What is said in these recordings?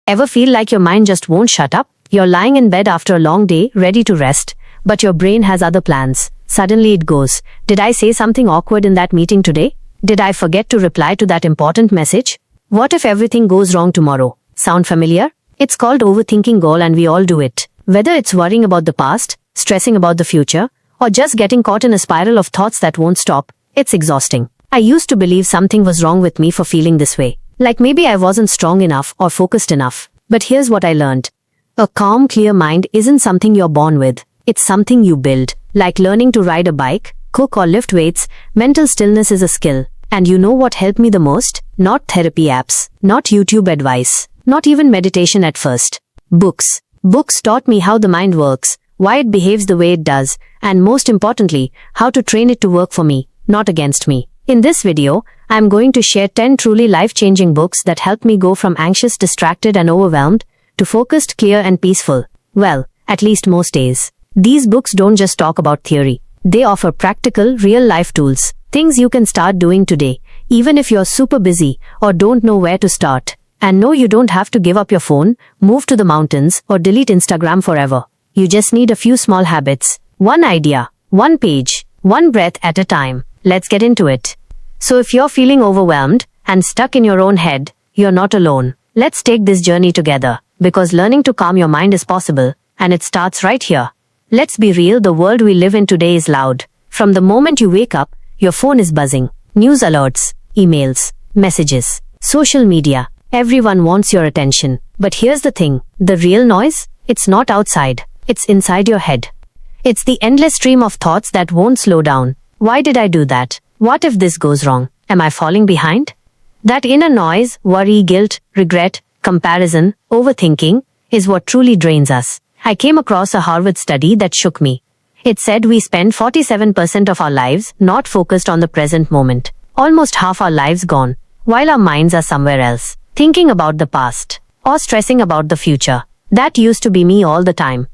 Ever feel like your mind just won't shut up? You're lying in bed after a long day, ready to rest, but your brain has other plans. Suddenly it goes, did I say something awkward in that meeting today? Did I forget to reply to that important message? What if everything goes wrong tomorrow? Sound familiar? It's called overthinking goal and we all do it. Whether it's worrying about the past, stressing about the future, or just getting caught in a spiral of thoughts that won't stop, it's exhausting. I used to believe something was wrong with me for feeling this way. Like maybe I wasn't strong enough or focused enough. But here's what I learned. A calm, clear mind isn't something you're born with. It's something you build. Like learning to ride a bike, cook or lift weights, mental stillness is a skill. And you know what helped me the most? Not therapy apps, not YouTube advice, not even meditation at first. Books. Books taught me how the mind works, why it behaves the way it does, and most importantly, how to train it to work for me, not against me. In this video, I'm going to share 10 truly life-changing books that helped me go from anxious, distracted and overwhelmed to focused, clear and peaceful. Well, at least most days. These books don't just talk about theory. They offer practical, real-life tools, things you can start doing today, even if you're super busy or don't know where to start. And no, you don't have to give up your phone, move to the mountains or delete Instagram forever. You just need a few small habits, one idea, one page, one breath at a time. Let's get into it. So if you're feeling overwhelmed and stuck in your own head, you're not alone. Let's take this journey together, because learning to calm your mind is possible, and it starts right here. Let's be real, the world we live in today is loud. From the moment you wake up, your phone is buzzing. News alerts, emails, messages, social media. Everyone wants your attention. But here's the thing, the real noise? It's not outside. It's inside your head. It's the endless stream of thoughts that won't slow down. Why did I do that? What if this goes wrong? Am I falling behind? That inner noise, worry, guilt, regret, comparison, overthinking, is what truly drains us. I came across a Harvard study that shook me. It said we spend 47% of our lives not focused on the present moment. Almost half our lives gone, while our minds are somewhere else, thinking about the past, or stressing about the future. That used to be me all the time.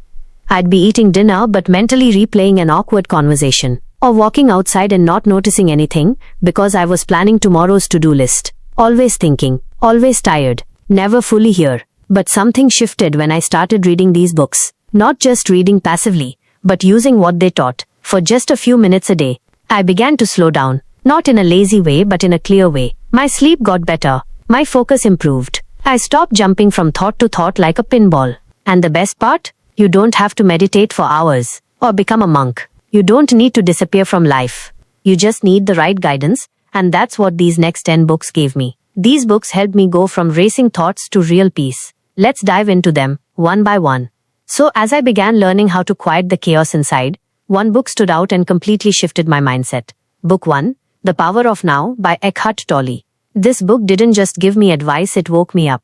I'd be eating dinner but mentally replaying an awkward conversation, or walking outside and not noticing anything because I was planning tomorrow's to-do list. Always thinking, always tired, never fully here. But something shifted when I started reading these books. Not just reading passively, but using what they taught. For just a few minutes a day, I began to slow down. Not in a lazy way but in a clear way. My sleep got better. My focus improved. I stopped jumping from thought to thought like a pinball. And the best part? You don't have to meditate for hours or become a monk. You don't need to disappear from life. You just need the right guidance, and that's what these next 10 books gave me. These books helped me go from racing thoughts to real peace. Let's dive into them, one by one. So as I began learning how to quiet the chaos inside, one book stood out and completely shifted my mindset. Book 1, The Power of Now by Eckhart Tolle. This book didn't just give me advice, it woke me up.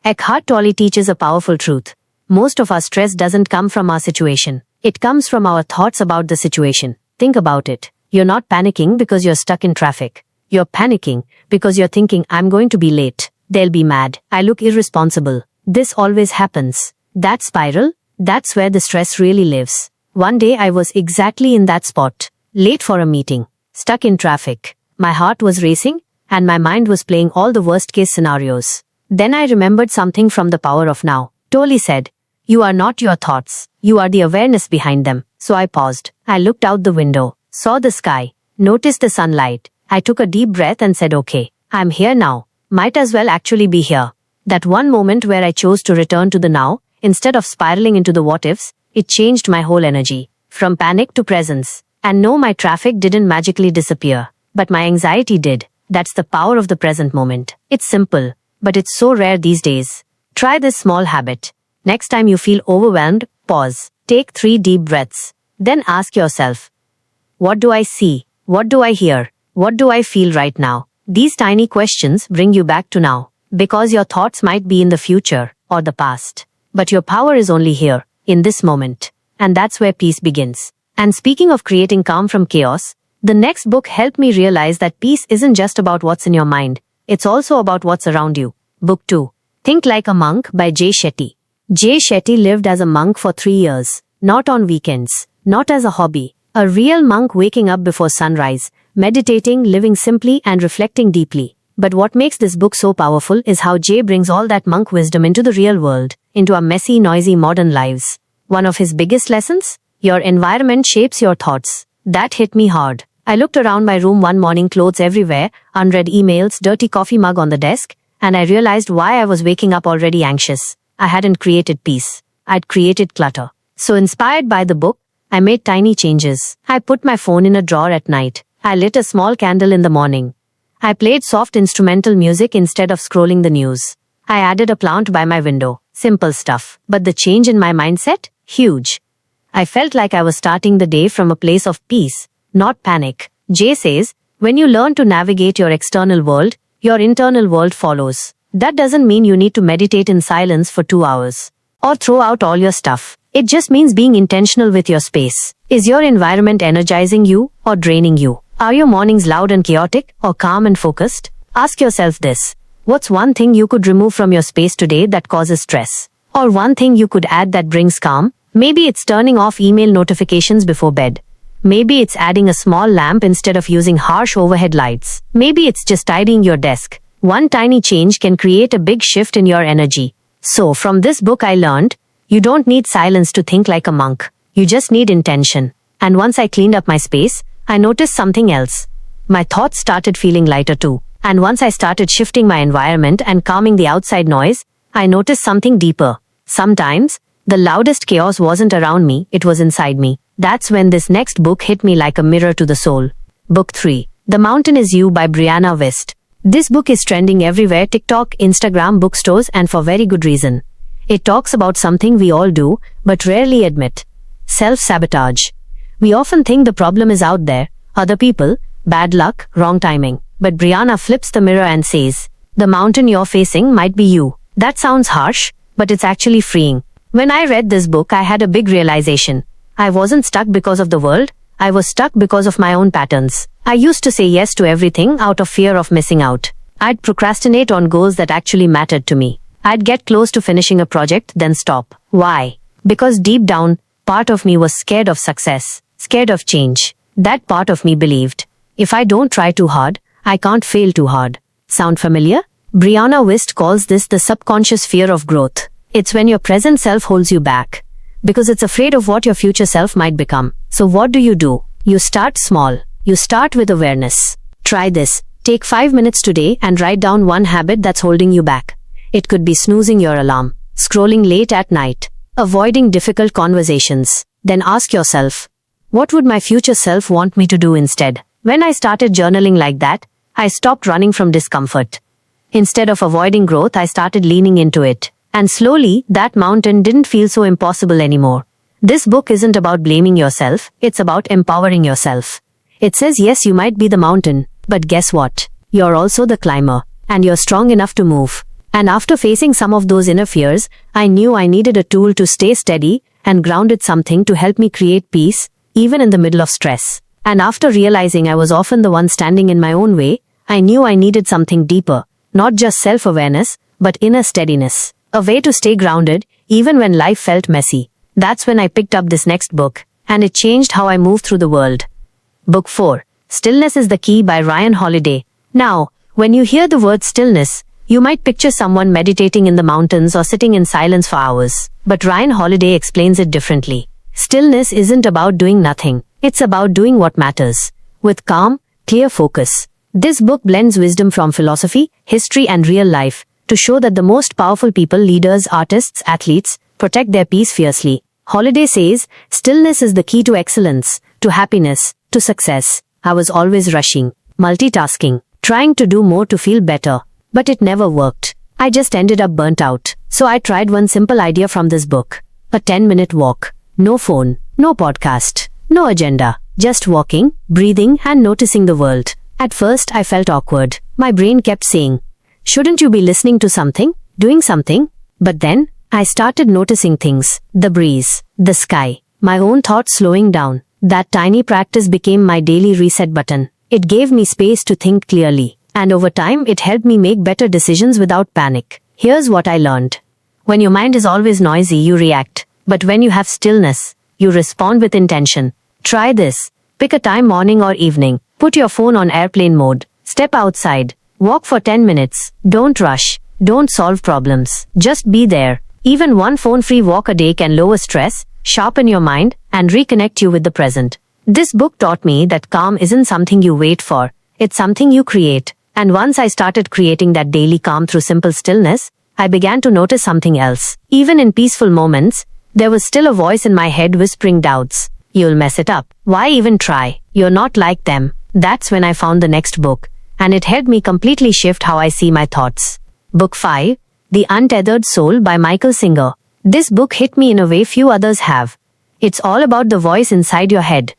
Eckhart Tolle teaches a powerful truth. Most of our stress doesn't come from our situation. It comes from our thoughts about the situation. Think about it. You're not panicking because you're stuck in traffic. You're panicking because you're thinking, I'm going to be late. They'll be mad. I look irresponsible. This always happens. That spiral, that's where the stress really lives. One day I was exactly in that spot. Late for a meeting. Stuck in traffic. My heart was racing, and my mind was playing all the worst-case scenarios. Then I remembered something from The Power of Now. Tolle said, you are not your thoughts. You are the awareness behind them. So I paused. I looked out the window, saw the sky, noticed the sunlight. I took a deep breath and said, okay, I'm here now. Might as well actually be here. That one moment where I chose to return to the now, instead of spiraling into the what-ifs, it changed my whole energy. From panic to presence. And no, my traffic didn't magically disappear. But my anxiety did. That's the power of the present moment. It's simple, but it's so rare these days. Try this small habit. Next time you feel overwhelmed, pause. Take 3 deep breaths. Then ask yourself, what do I see? What do I hear? What do I feel right now? These tiny questions bring you back to now. Because your thoughts might be in the future or the past. But your power is only here, in this moment. And that's where peace begins. And speaking of creating calm from chaos, the next book helped me realize that peace isn't just about what's in your mind. It's also about what's around you. Book 2, Think Like a Monk by Jay Shetty. Jay Shetty lived as a monk for 3 years. Not on weekends. Not as a hobby. A real monk waking up before sunrise, meditating, living simply and reflecting deeply. But what makes this book so powerful is how Jay brings all that monk wisdom into the real world, into our messy, noisy modern lives. One of his biggest lessons? Your environment shapes your thoughts. That hit me hard. I looked around my room one morning, clothes everywhere, unread emails, dirty coffee mug on the desk, and I realized why I was waking up already anxious. I hadn't created peace. I'd created clutter. So inspired by the book, I made tiny changes. I put my phone in a drawer at night. I lit a small candle in the morning. I played soft instrumental music instead of scrolling the news. I added a plant by my window. Simple stuff. But the change in my mindset? Huge. I felt like I was starting the day from a place of peace, not panic. Jay says, when you learn to navigate your external world, your internal world follows. That doesn't mean you need to meditate in silence for 2 hours or throw out all your stuff. It just means being intentional with your space. Is your environment energizing you or draining you? Are your mornings loud and chaotic or calm and focused? Ask yourself this. What's one thing you could remove from your space today that causes stress? Or one thing you could add that brings calm? Maybe it's turning off email notifications before bed. Maybe it's adding a small lamp instead of using harsh overhead lights. Maybe it's just tidying your desk. One tiny change can create a big shift in your energy. So, from this book I learned, you don't need silence to think like a monk. You just need intention. And once I cleaned up my space, I noticed something else. My thoughts started feeling lighter too. And once I started shifting my environment and calming the outside noise, I noticed something deeper. Sometimes, the loudest chaos wasn't around me, it was inside me. That's when this next book hit me like a mirror to the soul. Book 3. The Mountain Is You by Brianna Wiest. This book is trending everywhere: TikTok, Instagram, bookstores, and for very good reason. It talks about something we all do, but rarely admit. Self-sabotage. We often think the problem is out there, other people, bad luck, wrong timing. But Brianna flips the mirror and says, the mountain you're facing might be you. That sounds harsh, but it's actually freeing. When I read this book, I had a big realization. I wasn't stuck because of the world, I was stuck because of my own patterns. I used to say yes to everything out of fear of missing out. I'd procrastinate on goals that actually mattered to me. I'd get close to finishing a project, then stop. Why? Because deep down, part of me was scared of success, scared of change. That part of me believed, if I don't try too hard, I can't fail too hard. Sound familiar? Brianna Wiest calls this the subconscious fear of growth. It's when your present self holds you back, because it's afraid of what your future self might become. So what do? You start small. You start with awareness. Try this. Take 5 minutes today and write down one habit that's holding you back. It could be snoozing your alarm, scrolling late at night, avoiding difficult conversations. Then ask yourself, what would my future self want me to do instead? When I started journaling like that, I stopped running from discomfort. Instead of avoiding growth, I started leaning into it. And slowly, that mountain didn't feel so impossible anymore. This book isn't about blaming yourself, it's about empowering yourself. It says yes, you might be the mountain, but guess what? You're also the climber, and you're strong enough to move. And after facing some of those inner fears, I knew I needed a tool to stay steady and grounded, something to help me create peace, even in the middle of stress. And after realizing I was often the one standing in my own way, I knew I needed something deeper, not just self-awareness, but inner steadiness. A way to stay grounded, even when life felt messy. That's when I picked up this next book, and it changed how I move through the world. Book 4. Stillness Is the Key by Ryan Holiday. Now, when you hear the word stillness, you might picture someone meditating in the mountains or sitting in silence for hours. But Ryan Holiday explains it differently. Stillness isn't about doing nothing. It's about doing what matters, with calm, clear focus. This book blends wisdom from philosophy, history, and real life to show that the most powerful people, leaders, artists, athletes, protect their peace fiercely. Holiday says, stillness is the key to excellence, to happiness, to success. I was always rushing, multitasking, trying to do more to feel better, but it never worked. I just ended up burnt out. So I tried one simple idea from this book. A 10-minute walk. No phone, no podcast, no agenda. Just walking, breathing, and noticing the world. At first, I felt awkward. My brain kept saying, shouldn't you be listening to something, doing something? But then, I started noticing things. The breeze, the sky, my own thoughts slowing down. That tiny practice became my daily reset button. It gave me space to think clearly. And over time, it helped me make better decisions without panic. Here's what I learned. When your mind is always noisy, you react. But when you have stillness, you respond with intention. Try this. Pick a time, morning or evening. Put your phone on airplane mode. Step outside. Walk for 10 minutes. Don't rush. Don't solve problems. Just be there. Even one phone-free walk a day can lower stress, sharpen your mind, and reconnect you with the present. This book taught me that calm isn't something you wait for. It's something you create. And once I started creating that daily calm through simple stillness, I began to notice something else. Even in peaceful moments, there was still a voice in my head whispering doubts. You'll mess it up. Why even try? You're not like them. That's when I found the next book, and it helped me completely shift how I see my thoughts. Book 5, The Untethered Soul by Michael Singer. This book hit me in a way few others have. It's all about the voice inside your head.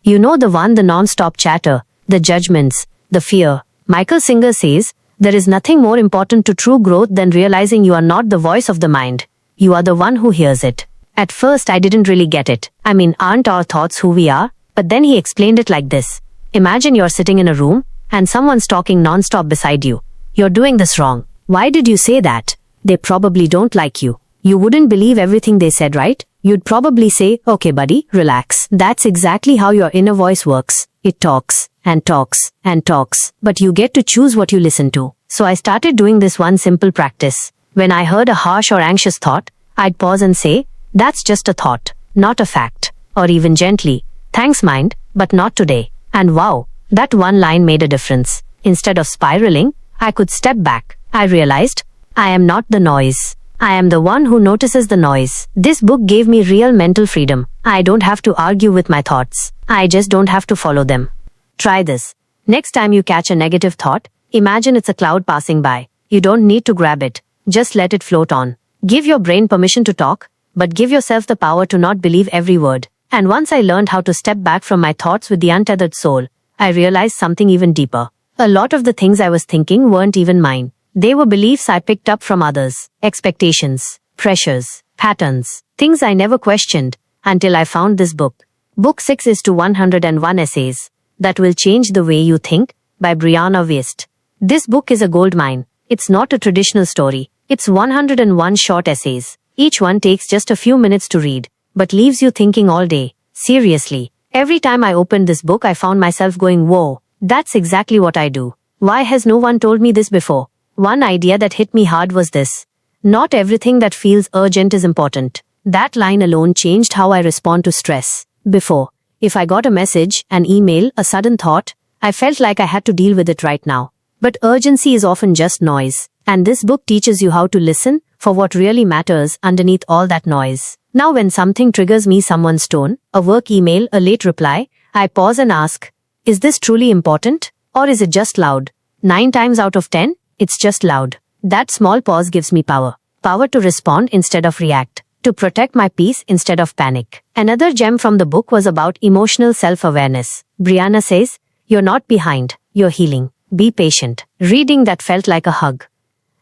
You know, the one, the non-stop chatter, the judgments, the fear. Michael Singer says, there is nothing more important to true growth than realizing you are not the voice of the mind. You are the one who hears it. At first I didn't really get it. I mean, aren't our thoughts who we are? But then he explained it like this. Imagine you're sitting in a room, and someone's talking non-stop beside you. You're doing this wrong. Why did you say that? They probably don't like you. You wouldn't believe everything they said, right? You'd probably say, okay buddy, relax. That's exactly how your inner voice works. It talks, and talks, and talks. But you get to choose what you listen to. So I started doing this one simple practice. When I heard a harsh or anxious thought, I'd pause and say, that's just a thought, not a fact. Or even gently, thanks mind, but not today. And wow, that one line made a difference. Instead of spiraling, I could step back. I realized, I am not the noise. I am the one who notices the noise. This book gave me real mental freedom. I don't have to argue with my thoughts. I just don't have to follow them. Try this. Next time you catch a negative thought, imagine it's a cloud passing by. You don't need to grab it. Just let it float on. Give your brain permission to talk, but give yourself the power to not believe every word. And once I learned how to step back from my thoughts with the untethered soul, I realized something even deeper. A lot of the things I was thinking weren't even mine. They were beliefs I picked up from others, expectations, pressures, patterns, things I never questioned until I found this book. Book 6 is to 101 Essays That Will Change the Way You Think by Brianna Wiest. This book is a goldmine. It's not a traditional story. It's 101 short essays. Each one takes just a few minutes to read, but leaves you thinking all day. Seriously. Every time I opened this book, I found myself going, whoa, that's exactly what I do. Why has no one told me this before? One idea that hit me hard was this. Not everything that feels urgent is important. That line alone changed how I respond to stress. Before, if I got a message, an email, a sudden thought, I felt like I had to deal with it right now. But urgency is often just noise. And this book teaches you how to listen for what really matters underneath all that noise. Now when something triggers me, someone's tone, a work email, a late reply, I pause and ask, is this truly important? Or is it just loud? 9 times out of 10, it's just loud. That small pause gives me power. Power to respond instead of react. To protect my peace instead of panic. Another gem from the book was about emotional self-awareness. Brianna says, you're not behind, you're healing. Be patient. Reading that felt like a hug.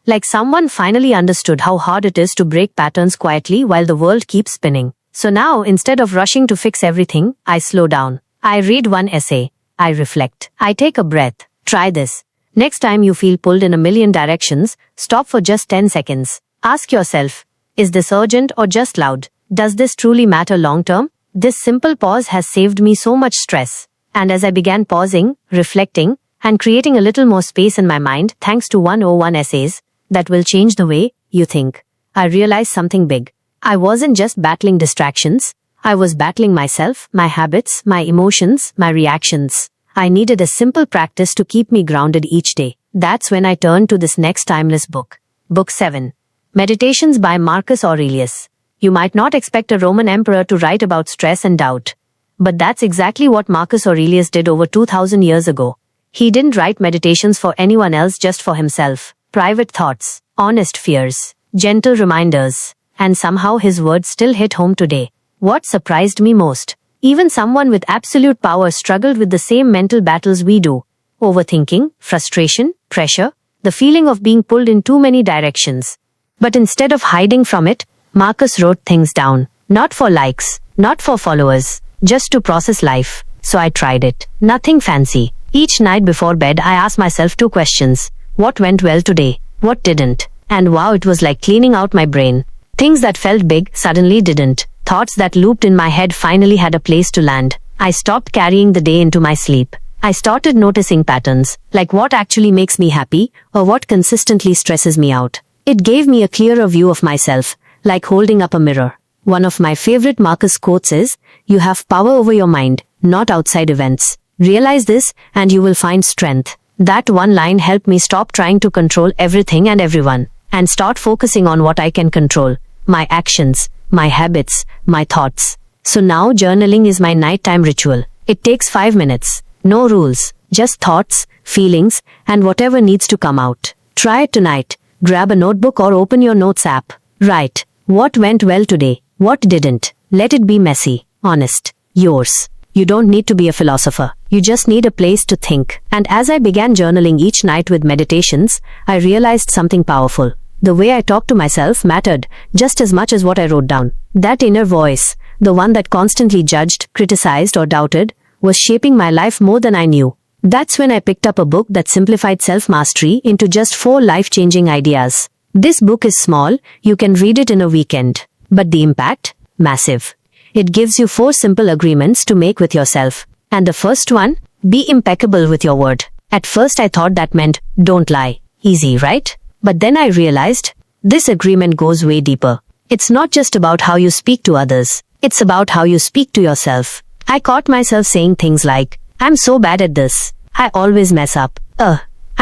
Like someone finally understood how hard it is to break patterns quietly while the world keeps spinning. So now, instead of rushing to fix everything, I slow down. I read one essay. I reflect. I take a breath. Try this. Next time you feel pulled in a million directions, stop for just 10 seconds. Ask yourself, is this urgent or just loud? Does this truly matter long term? This simple pause has saved me so much stress. And as I began pausing, reflecting, and creating a little more space in my mind thanks to 101 essays that will change the way you think, I realized something big. I wasn't just battling distractions. I was battling myself, my habits, my emotions, my reactions. I needed a simple practice to keep me grounded each day. That's when I turned to this next timeless book. Book 7. Meditations by Marcus Aurelius. You might not expect a Roman emperor to write about stress and doubt. But that's exactly what Marcus Aurelius did over 2000 years ago. He didn't write meditations for anyone else, just for himself. Private thoughts, honest fears, gentle reminders. And somehow his words still hit home today. What surprised me most? Even someone with absolute power struggled with the same mental battles we do. Overthinking, frustration, pressure, the feeling of being pulled in too many directions. But instead of hiding from it, Marcus wrote things down. Not for likes, not for followers, just to process life. So I tried it. Nothing fancy. Each night before bed, I asked myself 2 questions. What went well today? What didn't? And wow, it was like cleaning out my brain. Things that felt big suddenly didn't. Thoughts that looped in my head finally had a place to land. I stopped carrying the day into my sleep. I started noticing patterns, like what actually makes me happy or what consistently stresses me out. It gave me a clearer view of myself, like holding up a mirror. One of my favorite Marcus quotes is, "You have power over your mind, not outside events. Realize this and you will find strength." That one line helped me stop trying to control everything and everyone, and start focusing on what I can control: my actions, my habits, my thoughts. So now journaling is my nighttime ritual. It takes 5 minutes. No rules, just thoughts, feelings, and whatever needs to come out. Try it tonight. Grab a notebook or open your notes app. Write what went well today, what didn't. Let it be messy, honest, yours. You don't need to be a philosopher. You just need a place to think. And as I began journaling each night with meditations, I realized something powerful. The way I talked to myself mattered just as much as what I wrote down. That inner voice, the one that constantly judged, criticized, or doubted, was shaping my life more than I knew. That's when I picked up a book that simplified self-mastery into just 4 life-changing ideas. This book is small, you can read it in a weekend. But the impact? Massive. It gives you 4 simple agreements to make with yourself. And the first one? Be impeccable with your word. At first I thought that meant, don't lie. Easy, right? But then I realized, this agreement goes way deeper. It's not just about how you speak to others. It's about how you speak to yourself. I caught myself saying things like, "I'm so bad at this. I always mess up.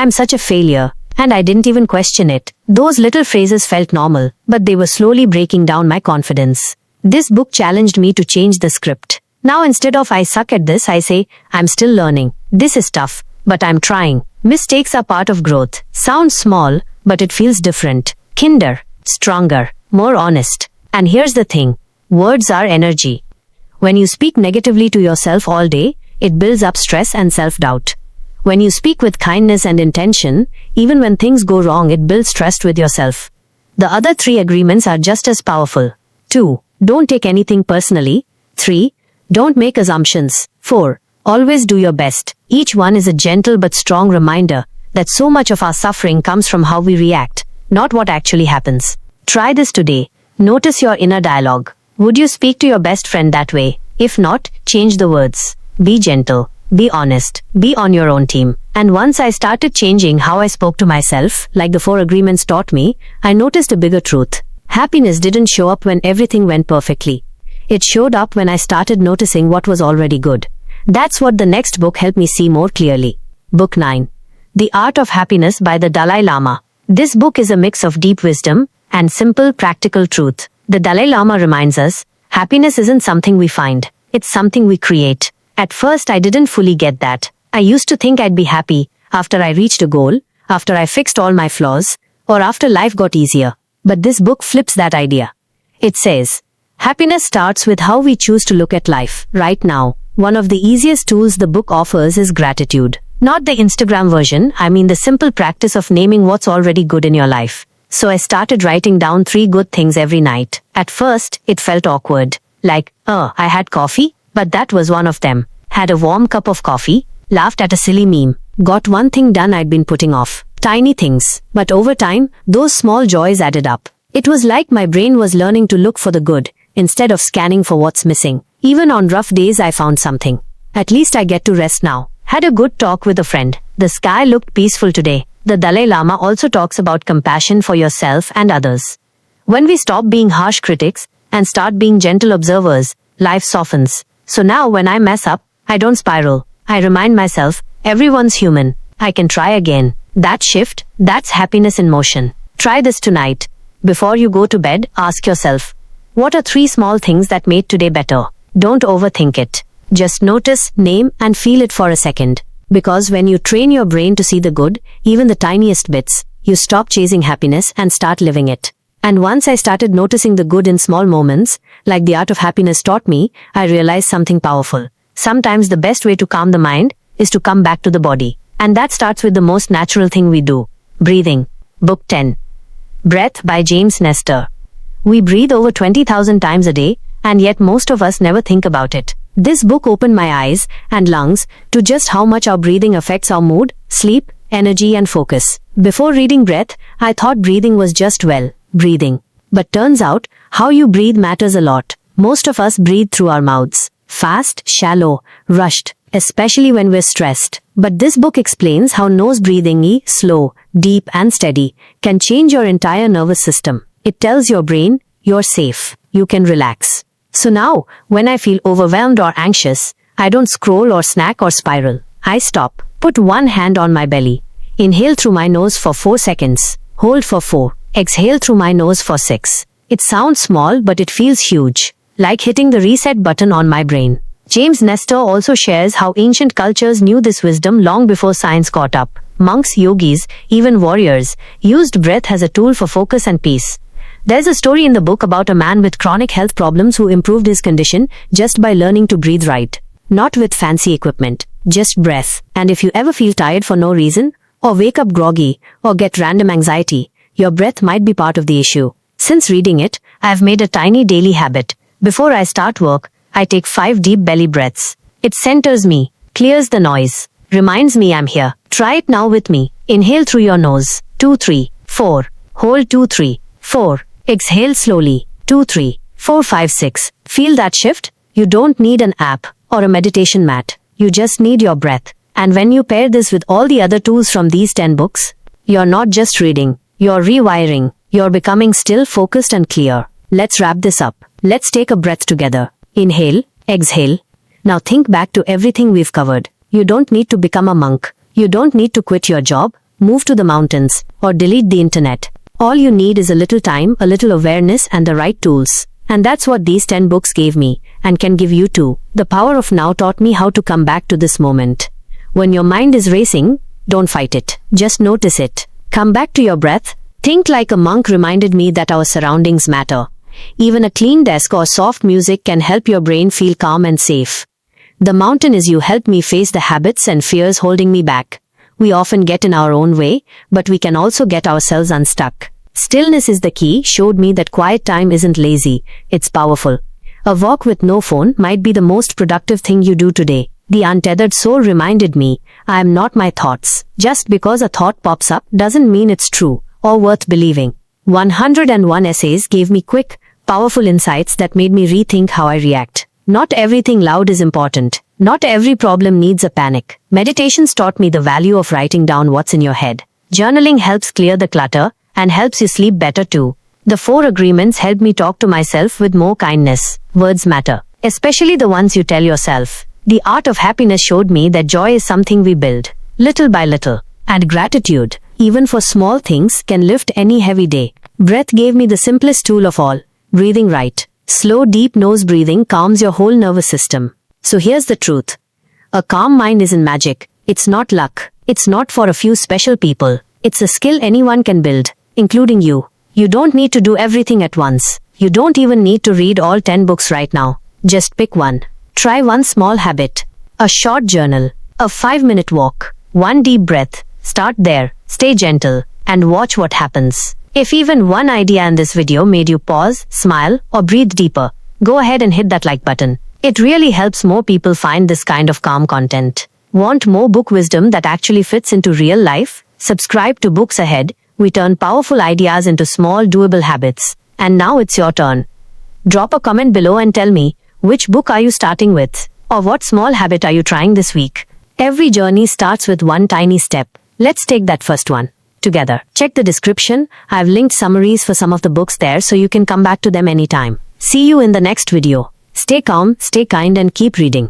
I'm such a failure." And I didn't even question it. Those little phrases felt normal, but they were slowly breaking down my confidence. This book challenged me to change the script. Now instead of "I suck at this," I say, "I'm still learning. This is tough, but I'm trying." Mistakes are part of growth. Sounds small, but it feels different. Kinder, stronger, more honest. And here's the thing. Words are energy. When you speak negatively to yourself all day, it builds up stress and self-doubt. When you speak with kindness and intention, even when things go wrong, it builds trust with yourself. The other 3 agreements are just as powerful. 2. Don't take anything personally. 3. Don't make assumptions. 4. Always do your best. Each one is a gentle but strong reminder that so much of our suffering comes from how we react, not what actually happens. Try this today. Notice your inner dialogue. Would you speak to your best friend that way? If not, change the words. Be gentle. Be honest. Be on your own team. And once I started changing how I spoke to myself, like the 4 agreements taught me, I noticed a bigger truth. Happiness didn't show up when everything went perfectly. It showed up when I started noticing what was already good. That's what the next book helped me see more clearly. Book 9. The Art of Happiness by the Dalai Lama. This book is a mix of deep wisdom and simple, practical truth. The Dalai Lama reminds us, happiness isn't something we find, it's something we create. At first I didn't fully get that. I used to think I'd be happy after I reached a goal, after I fixed all my flaws, or after life got easier. But this book flips that idea. It says, happiness starts with how we choose to look at life. Right now, one of the easiest tools the book offers is gratitude. Not the Instagram version, I mean the simple practice of naming what's already good in your life. So I started writing down 3 good things every night. At first, it felt awkward. Like, I had coffee, but that was one of them. Had a warm cup of coffee, laughed at a silly meme, got one thing done I'd been putting off. Tiny things. But over time, those small joys added up. It was like my brain was learning to look for the good, instead of scanning for what's missing. Even on rough days I found something. At least I get to rest now. Had a good talk with a friend. The sky looked peaceful today. The Dalai Lama also talks about compassion for yourself and others. When we stop being harsh critics and start being gentle observers, life softens. So now when I mess up, I don't spiral. I remind myself, everyone's human. I can try again. That shift, that's happiness in motion. Try this tonight. Before you go to bed, ask yourself, what are 3 small things that made today better? Don't overthink it. Just notice, name, and feel it for a second. Because when you train your brain to see the good, even the tiniest bits, you stop chasing happiness and start living it. And once I started noticing the good in small moments, like the Art of Happiness taught me, I realized something powerful. Sometimes the best way to calm the mind is to come back to the body. And that starts with the most natural thing we do. Breathing. Book 10. Breath by James Nestor. We breathe over 20,000 times a day, and yet most of us never think about it. This book opened my eyes and lungs to just how much our breathing affects our mood, sleep, energy, and focus. Before reading Breath, I thought breathing was just, breathing. But turns out, how you breathe matters a lot. Most of us breathe through our mouths. Fast, shallow, rushed. especially when we're stressed. But this book explains how nose breathing, slow, deep and steady, can change your entire nervous system. It tells your brain, you're safe, you can relax. So now, when I feel overwhelmed or anxious, I don't scroll or snack or spiral. I stop, put one hand on my belly, inhale through my nose for 4 seconds, hold for 4, exhale through my nose for 6. It sounds small, but it feels huge, like hitting the reset button on my brain. James Nestor also shares how ancient cultures knew this wisdom long before science caught up. Monks, yogis, even warriors, used breath as a tool for focus and peace. There's a story in the book about a man with chronic health problems who improved his condition just by learning to breathe right. Not with fancy equipment, just breath. And if you ever feel tired for no reason, or wake up groggy, or get random anxiety, your breath might be part of the issue. Since reading it, I've made a tiny daily habit. Before I start work, I take 5 deep belly breaths. It centers me, clears the noise, reminds me I'm here. Try it now with me. Inhale through your nose. 2, 3, 4. Hold 2, 3, 4. Exhale slowly. 2, 3, 4, 5, 6. Feel that shift? You don't need an app or a meditation mat. You just need your breath. And when you pair this with all the other tools from these 10 books, you're not just reading, you're rewiring. You're becoming still, focused and clear. Let's wrap this up. Let's take a breath together. Inhale, exhale. Now think back to everything we've covered. You don't need to become a monk. You don't need to quit your job, move to the mountains, or delete the internet. All you need is a little time, a little awareness and the right tools. And that's what these 10 books gave me, and can give you too. The Power of Now taught me how to come back to this moment. When your mind is racing, don't fight it. Just notice it. Come back to your breath. Think like a monk reminded me that our surroundings matter. Even a clean desk or soft music can help your brain feel calm and safe. The mountain is you helped me face the habits and fears holding me back. We often get in our own way, but we can also get ourselves unstuck. Stillness Is the Key showed me that quiet time isn't lazy, it's powerful. A walk with no phone might be the most productive thing you do today. The Untethered Soul reminded me, I am not my thoughts. Just because a thought pops up doesn't mean it's true or worth believing. 101 essays gave me quick, powerful insights that made me rethink how I react. Not everything loud is important. Not every problem needs a panic. Meditations taught me the value of writing down what's in your head. Journaling helps clear the clutter and helps you sleep better too. The 4 agreements helped me talk to myself with more kindness. Words matter, especially the ones you tell yourself. The Art of Happiness showed me that joy is something we build, little by little. And gratitude, even for small things, can lift any heavy day. Breath gave me the simplest tool of all, breathing right. Slow, deep nose breathing calms your whole nervous system. So here's the truth. A calm mind isn't magic. It's not luck. It's not for a few special people. It's a skill anyone can build, including you. You don't need to do everything at once. You don't even need to read all 10 books right now. Just pick one. Try one small habit. A short journal. A 5-minute walk. One deep breath. Start there. Stay gentle. And watch what happens. If even one idea in this video made you pause, smile, or breathe deeper, go ahead and hit that like button. It really helps more people find this kind of calm content. Want more book wisdom that actually fits into real life? Subscribe to Books Ahead. We turn powerful ideas into small, doable habits. And now it's your turn. Drop a comment below and tell me, which book are you starting with? Or what small habit are you trying this week? Every journey starts with one tiny step. Let's take that first one together. Check the description. I've linked summaries for some of the books there so you can come back to them anytime. See you in the next video. Stay calm, stay kind and keep reading.